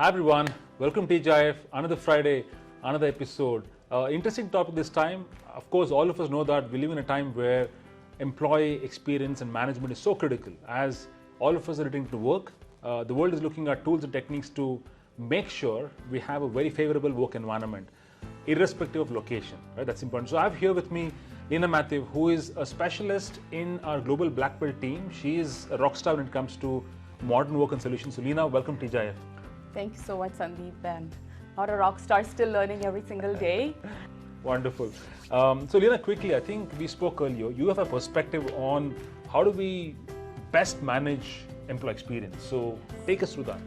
Hi everyone, welcome to TGIF, another Friday, another episode. Interesting topic this time. Of course, all of us know that we live in a time where employee experience and management is so critical. As all of us are returning to work, the world is looking at tools and techniques to make sure we have a very favorable work environment, irrespective of location, right? That's important. So I have here with me Leena Matthew, who is a specialist in our global black belt team. She is a rock star when it comes to modern work and solutions. So Leena, welcome to TGIF. Thank you so much, Sandeep, and not a rock star, still learning every single day. Wonderful. So Leena, quickly, I think we spoke earlier. You have a perspective on how do we best manage employee experience. So take us through that.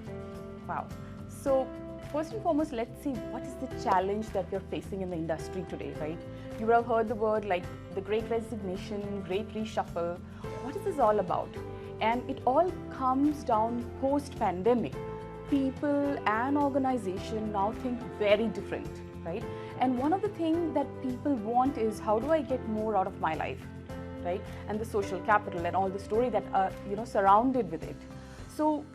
Wow. So first and foremost, let's see what is the challenge that we're facing in the industry today, right? You would have heard the word like the Great Resignation, Great Reshuffle. What is this all about? And it all comes down post-pandemic. People and organization now think very different, right? And one of the things that people want is how do I get more out of my life, right? And the social capital and all the story that surrounded with it. So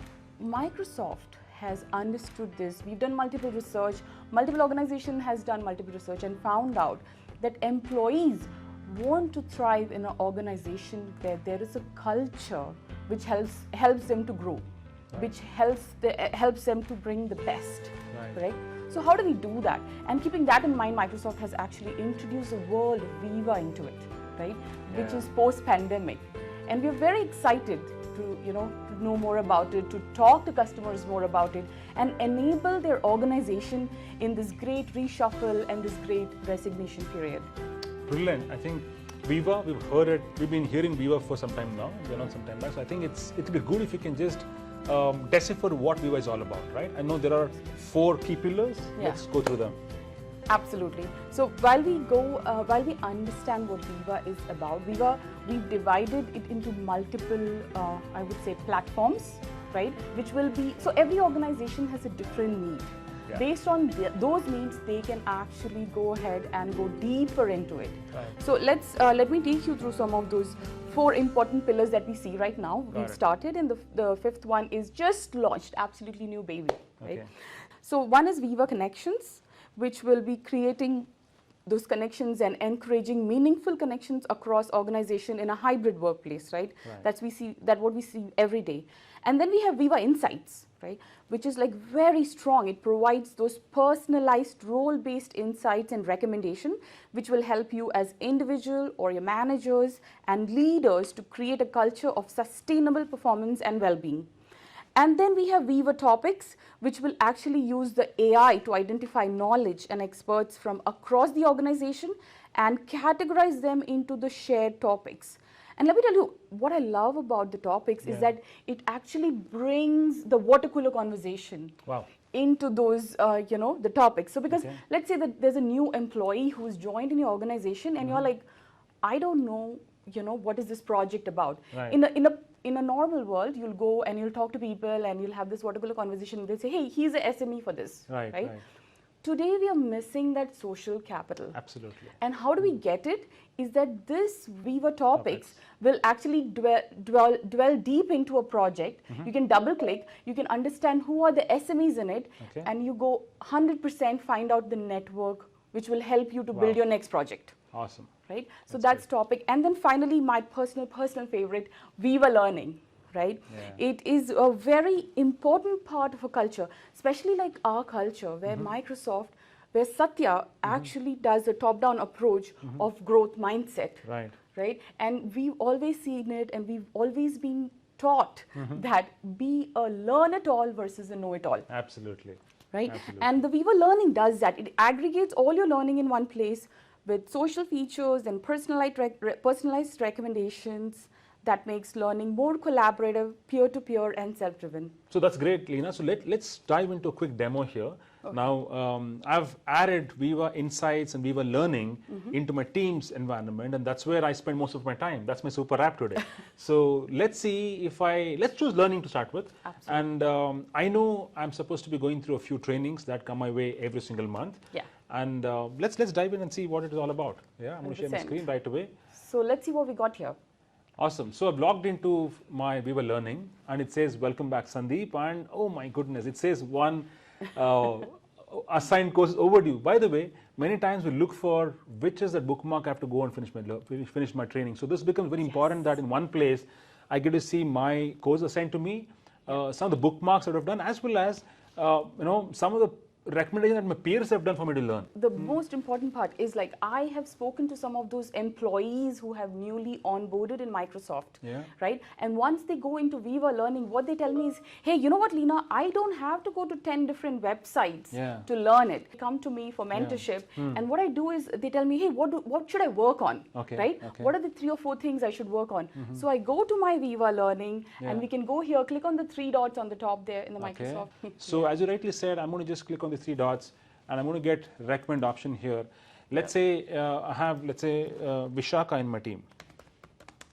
Microsoft has understood this. We've done multiple research, multiple organization has done multiple research and found out that employees want to thrive in an organization where there is a culture which helps them to grow. Right. Which helps them to bring the best, right? So how do we do that? And keeping that in mind, Microsoft has actually introduced the word Viva into it, right? Yeah. Which is post-pandemic, and we're very excited to know more about it, to talk to customers more about it, and enable their organization in this great reshuffle and this great resignation period. Brilliant. I think Viva, we've heard it. We've been hearing Viva for some time now. We're not some time back. So I think it'd be good if you can just decipher what Viva is all about, right? I know there are 4 key pillars. Yeah. Let's go through them. Absolutely. So while we understand what Viva is about, we've divided it into multiple, I would say, platforms, right? Which will be, so every organization has a different need. Yeah. Based on those needs, they can actually go ahead and go deeper into it. Right. So let me take you through some of those 4 important pillars that we see right now. We've started, and the 5th one is just launched, absolutely new baby, right? Okay. So one is Viva Connections, which will be creating those connections and encouraging meaningful connections across organization in a hybrid workplace, right? That's what we see every day. And then we have Viva Insights, right? Which is like very strong. It provides those personalized role-based insights and recommendation, which will help you as individual or your managers and leaders to create a culture of sustainable performance and well-being. And then we have Viva Topics, which will actually use the AI to identify knowledge and experts from across the organization and categorize them into the shared topics. And let me tell you, what I love about the topics is that it actually brings the water cooler conversation into those, the topics. So because let's say that there's a new employee who's joined in your organization and you're like, I don't know, what is this project about? Right. In a normal world, you'll go and you'll talk to people and you'll have this water cooler conversation. They'll say, hey, he's a SME for this, right? Today, we are missing that social capital. Absolutely. And how do we get it? Is that this Viva Topics will actually dwell deep into a project. You can double click, you can understand who are the SMEs in it, and you go 100% find out the network, which will help you to build your next project. Awesome. Right? So that's topic. And then finally, my personal favorite, Viva Learning. Right? Yeah. It is a very important part of a culture, especially like our culture, where Microsoft, where Satya actually does a top-down approach of growth mindset. Right? And we've always seen it, and we've always been taught that be a learn-it-all versus a know-it-all. Absolutely. Right? Absolutely. And the Viva Learning does that. It aggregates all your learning in one place with social features and personalized recommendations that makes learning more collaborative, peer-to-peer, and self-driven. So that's great, Leena. So let's dive into a quick demo here. Okay. Now, I've added Viva Insights and Viva Learning into my team's environment, and that's where I spend most of my time. That's my super app today. So let's see let's choose learning to start with. Absolutely. And I know I'm supposed to be going through a few trainings that come my way every single month. Yeah. And let's dive in and see what it is all about. Yeah, I'm going to share my screen right away. So let's see what we got here. Awesome. So I've logged into my Viva Learning and it says, welcome back, Sandeep. And oh my goodness, it says one assigned courses overdue. By the way, many times we look for which is that bookmark I have to go and finish my training. So this becomes very important that in one place I get to see my course assigned to me, some of the bookmarks that I've done, as well as some of the recommendations that my peers have done for me to learn. The most important part is, like, I have spoken to some of those employees who have newly onboarded in Microsoft, right? And once they go into Viva Learning, what they tell me is, hey, you know what, Leena, I don't have to go to 10 different websites to learn it. They come to me for mentorship, and what I do is they tell me, hey, what should I work on, right? What are the 3 or 4 things I should work on? So I go to my Viva Learning, and we can go here, click on the 3 dots on the top there in the Microsoft. So as you rightly said, I'm going to just click on the 3 dots, and I'm going to get recommend option here. Let's say I have, let's say, Vishaka in my team.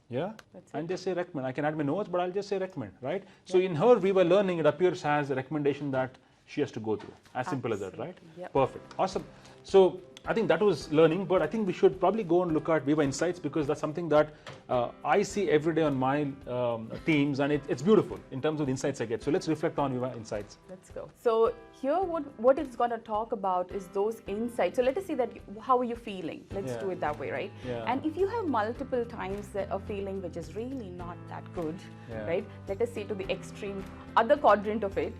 And just say recommend. I can add my notes, but I'll just say recommend, right? So in her Viva Learning, it appears as a recommendation that she has to go through. As simple as that, right? Perfect. Awesome. So I think that was learning, but I think we should probably go and look at Viva Insights, because that's something that I see every day on my teams, and it's beautiful in terms of the insights I get. So let's reflect on Viva Insights. Let's go. So here what it's going to talk about is those insights. So let us see that how are you feeling? Let's do it that way, right? And if you have multiple times a feeling which is really not that good, right? Let us say to the extreme other quadrant of it.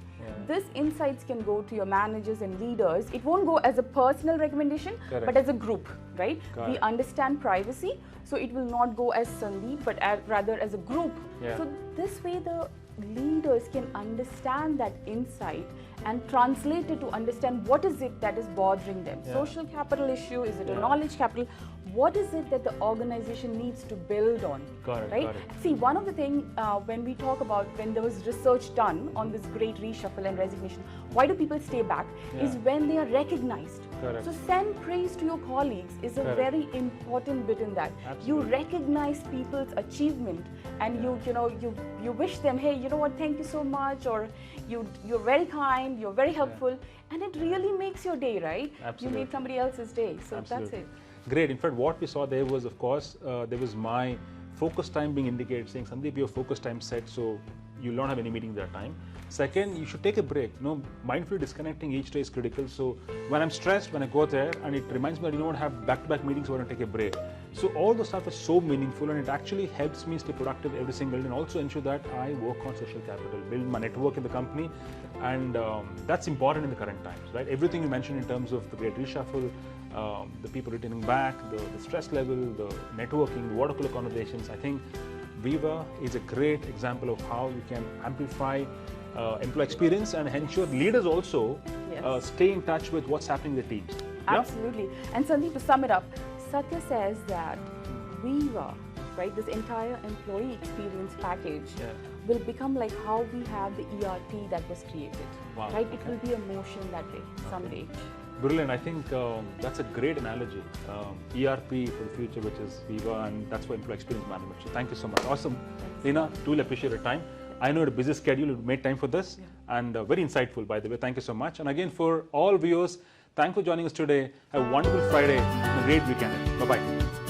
This insights can go to your managers and leaders. It won't go as a personal recommendation, but as a group, right? We understand privacy, so it will not go as Sandeep, but rather as a group. So this way the leaders can understand that insight and translate it to understand what is it that is bothering them. Social capital issue, is it a knowledge capital? What is it that the organization needs to build on, right? See, one of the things when we talk about when there was research done on this great reshuffle and resignation, why do people stay back is when they are recognized. So send praise to your colleagues is a very important bit in that. You recognize people's achievement, and you wish them, hey, you know what, thank you so much, or you're very kind, you're very helpful, and it really makes your day, right? You made somebody else's day. So that's it. Great. In fact, what we saw there was, of course, there was my focus time being indicated, saying, Sandeep, your focus time set, so you'll not have any meetings that time. Second, you should take a break. Mindfully disconnecting each day is critical. So when I'm stressed, when I go there, and it reminds me that you don't have back-to-back meetings where I take a break. So all the stuff is so meaningful, and it actually helps me stay productive every single day, and also ensure that I work on social capital, build my network in the company, and that's important in the current times, right? Everything you mentioned in terms of the great reshuffle, the people returning back, the stress level, the networking, the water cooler conversations. I think Viva is a great example of how you can amplify employee experience and ensure leaders also stay in touch with what's happening in the teams. Absolutely. And Sandeep, to sum it up, Satya says that Viva, right, this entire employee experience package will become like how we have the ERP that was created, right? It will be a motion that way someday. Brilliant. I think that's a great analogy. ERP for the future, which is Viva, and that's for employee experience management. So thank you so much. Awesome. Leena, truly appreciate your time. I know you had a busy schedule, you made time for this, and very insightful, by the way. Thank you so much. And again, for all viewers, thanks for joining us today. Have a wonderful Friday and a great weekend. Bye-bye.